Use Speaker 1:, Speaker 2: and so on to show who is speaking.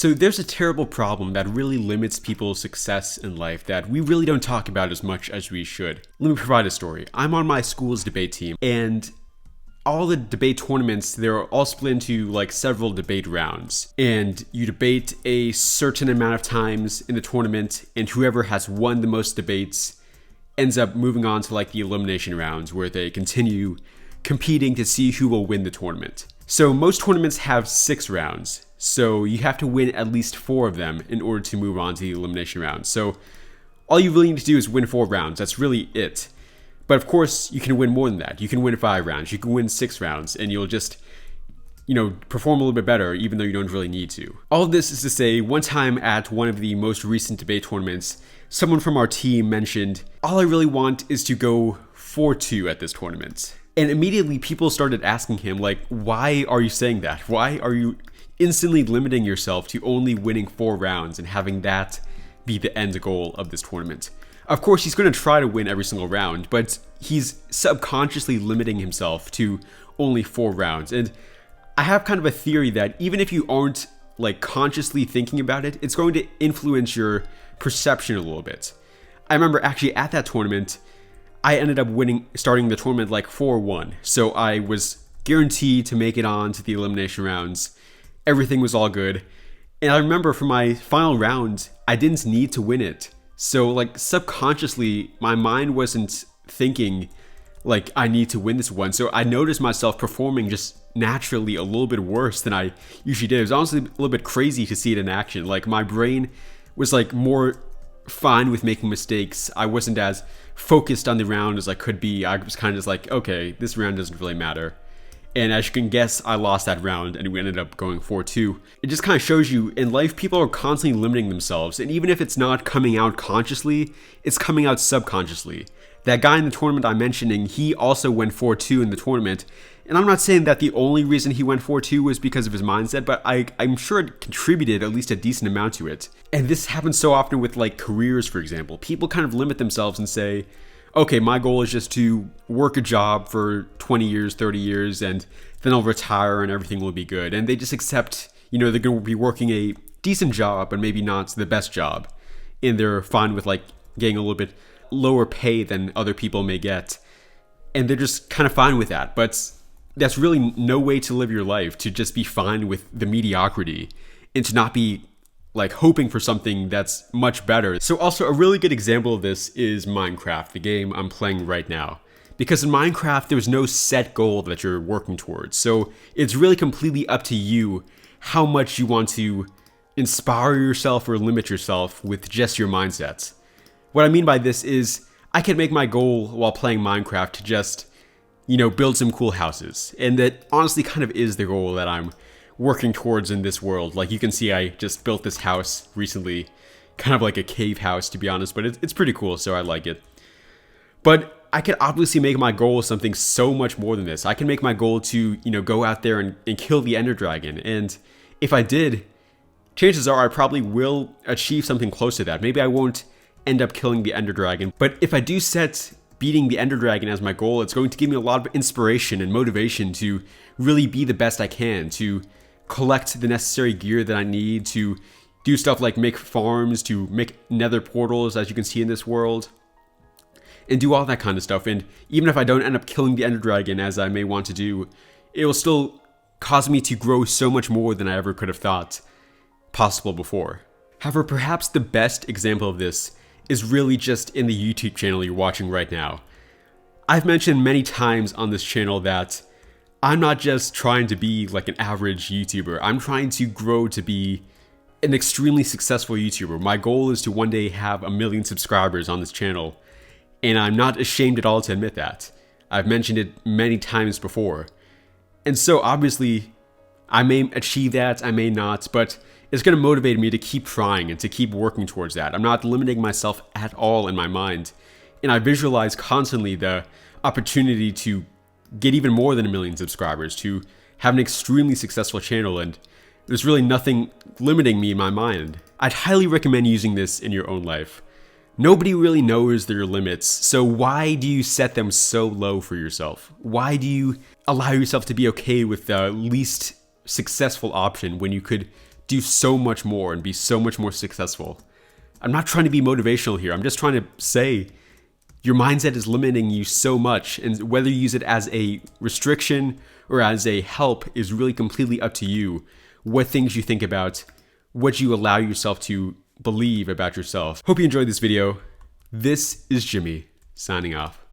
Speaker 1: So there's a terrible problem that really limits people's success in life that we really don't talk about as much as we should. Let me provide a story. I'm on my school's debate team, and all the debate tournaments, they're all split into like several debate rounds. And you debate a certain amount of times in the tournament, and whoever has won the most debates ends up moving on to like the elimination rounds where they continue competing to see who will win the tournament. So most tournaments have 6 rounds. So you have to win at least 4 of them in order to move on to the elimination round. So all you really need to do is win 4 rounds. That's really it. But of course, you can win more than that. You can win 5 rounds. You can win 6 rounds, and you'll just, perform a little bit better, even though you don't really need to. All of this is to say, one time at one of the most recent debate tournaments, someone from our team mentioned, all I really want is to go 4-2 at this tournament. And immediately people started asking him, like, why are you saying that? Why are you instantly limiting yourself to only winning 4 rounds and having that be the end goal of this tournament? Of course, he's going to try to win every single round, but he's subconsciously limiting himself to only 4 rounds. And I have kind of a theory that even if you aren't like consciously thinking about it, it's going to influence your perception a little bit. I remember actually at that tournament, I ended up starting the tournament like 4-1. So I was guaranteed to make it on to the elimination rounds. Everything was all good. And I remember for my final round, I didn't need to win it. So like subconsciously, my mind wasn't thinking like I need to win this one. So I noticed myself performing just naturally a little bit worse than I usually did. It was honestly a little bit crazy to see it in action. Like my brain was like more fine with making mistakes. I wasn't as focused on the round as I could be. I was kind of just like, okay, this round doesn't really matter. And as you can guess, I lost that round and we ended up going 4-2. It just kind of shows you in life, people are constantly limiting themselves. And even if it's not coming out consciously, it's coming out subconsciously. That guy in the tournament I'm mentioning, he also went 4-2 in the tournament. And I'm not saying that the only reason he went 4-2 was because of his mindset, but I'm sure it contributed at least a decent amount to it. And this happens so often with like careers, for example. People kind of limit themselves and say, okay, my goal is just to work a job for 20 years, 30 years, and then I'll retire and everything will be good. And they just accept, they're going to be working a decent job, but maybe not the best job. And they're fine with like getting a little bit lower pay than other people may get. And they're just kind of fine with that. But that's really no way to live your life, to just be fine with the mediocrity and to not be like hoping for something that's much better. So also a really good example of this is Minecraft, the game I'm playing right now. Because in Minecraft, there's no set goal that you're working towards. So it's really completely up to you how much you want to inspire yourself or limit yourself with just your mindsets. What I mean by this is I can make my goal while playing Minecraft to just, build some cool houses. And that honestly kind of is the goal that I'm working towards in this world. Like you can see, I just built this house recently, kind of like a cave house to be honest, but it's pretty cool, so I like it. But I could obviously make my goal something so much more than this. I can make my goal to, go out there and kill the Ender Dragon. And if I did, chances are I probably will achieve something close to that. Maybe I won't end up killing the Ender Dragon, but if I do set beating the Ender Dragon as my goal, it's going to give me a lot of inspiration and motivation to really be the best I can, to collect the necessary gear that I need, to do stuff like make farms, to make nether portals, as you can see in this world, and do all that kind of stuff. And even if I don't end up killing the Ender Dragon, as I may want to do, it will still cause me to grow so much more than I ever could have thought possible before. However, perhaps the best example of this is really just in the YouTube channel you're watching right now. I've mentioned many times on this channel that I'm not just trying to be like an average YouTuber. I'm trying to grow to be an extremely successful YouTuber. My goal is to one day have 1 million subscribers on this channel, and I'm not ashamed at all to admit that. I've mentioned it many times before. And so obviously, I may achieve that, I may not, but it's going to motivate me to keep trying and to keep working towards that. I'm not limiting myself at all in my mind. And I visualize constantly the opportunity to get even more than 1 million subscribers, to have an extremely successful channel, and there's really nothing limiting me in my mind. I'd highly recommend using this in your own life. Nobody really knows their limits, so why do you set them so low for yourself? Why do you allow yourself to be okay with the least successful option when you could do so much more and be so much more successful. I'm not trying to be motivational here. I'm just trying to say your mindset is limiting you so much, and whether you use it as a restriction or as a help is really completely up to you. What things you think about, what you allow yourself to believe about yourself. Hope you enjoyed this video. This is Jimmy, signing off.